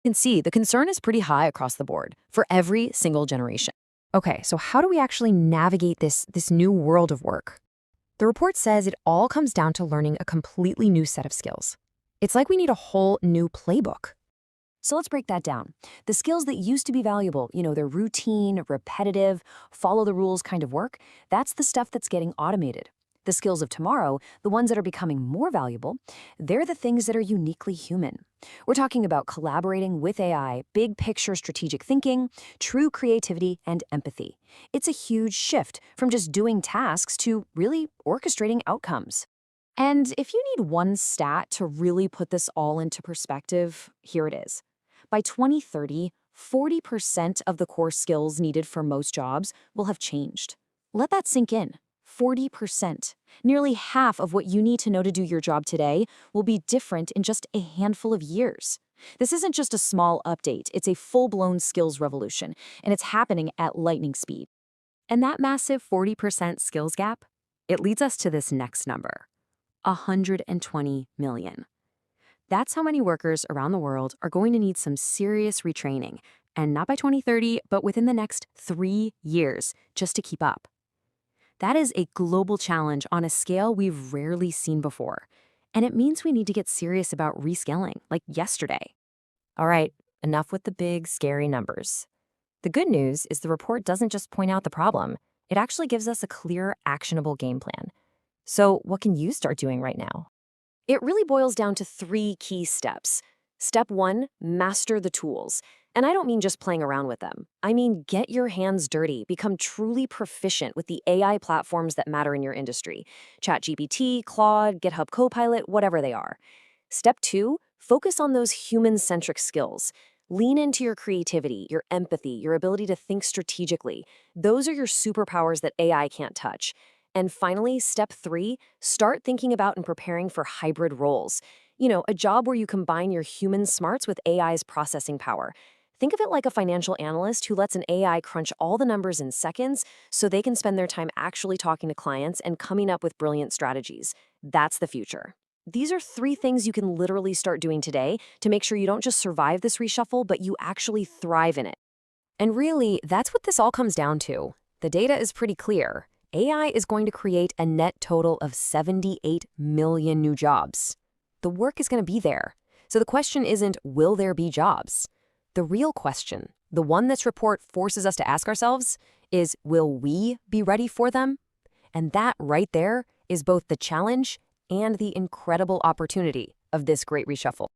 can see the concern is pretty high across the board for every single generation. Okay, so how do we actually navigate this new world of work? The report says it all comes down to learning a completely new set of skills. It's like we need a whole new playbook. So let's break that down. The skills that used to be valuable, they're routine, repetitive, follow the rules kind of work, that's the stuff that's getting automated. The skills of tomorrow, the ones that are becoming more valuable, they're the things that are uniquely human. We're talking about collaborating with AI, big picture strategic thinking, true creativity, and empathy. It's a huge shift from just doing tasks to really orchestrating outcomes. And if you need one stat to really put this all into perspective, here it is. By 2030, 40% of the core skills needed for most jobs will have changed. Let that sink in. 40%. Nearly half of what you need to know to do your job today will be different in just a handful of years. This isn't just a small update, it's a full-blown skills revolution, and it's happening at lightning speed. And that massive 40% skills gap, it leads us to this next number, 120 million. That's how many workers around the world are going to need some serious retraining, and not by 2030, but within the next 3 years, just to keep up. That is a global challenge on a scale we've rarely seen before, and it means we need to get serious about reskilling, like yesterday. All right, enough with the big, scary numbers. The good news is the report doesn't just point out the problem, it actually gives us a clear, actionable game plan. So what can you start doing right now? It really boils down to 3 key steps. Step 1, master the tools. And I don't mean just playing around with them. I mean get your hands dirty, become truly proficient with the AI platforms that matter in your industry. ChatGPT, Claude, GitHub Copilot, whatever they are. Step 2, focus on those human-centric skills. Lean into your creativity, your empathy, your ability to think strategically. Those are your superpowers that AI can't touch. And finally, step 3, start thinking about and preparing for hybrid roles. A job where you combine your human smarts with AI's processing power. Think of it like a financial analyst who lets an AI crunch all the numbers in seconds so they can spend their time actually talking to clients and coming up with brilliant strategies. That's the future. These are 3 things you can literally start doing today to make sure you don't just survive this reshuffle, but you actually thrive in it. And really, that's what this all comes down to. The data is pretty clear. AI is going to create a net total of 78 million new jobs. The work is going to be there. So the question isn't, will there be jobs? The real question, the one this report forces us to ask ourselves, is will we be ready for them? And that right there is both the challenge and the incredible opportunity of this great reshuffle.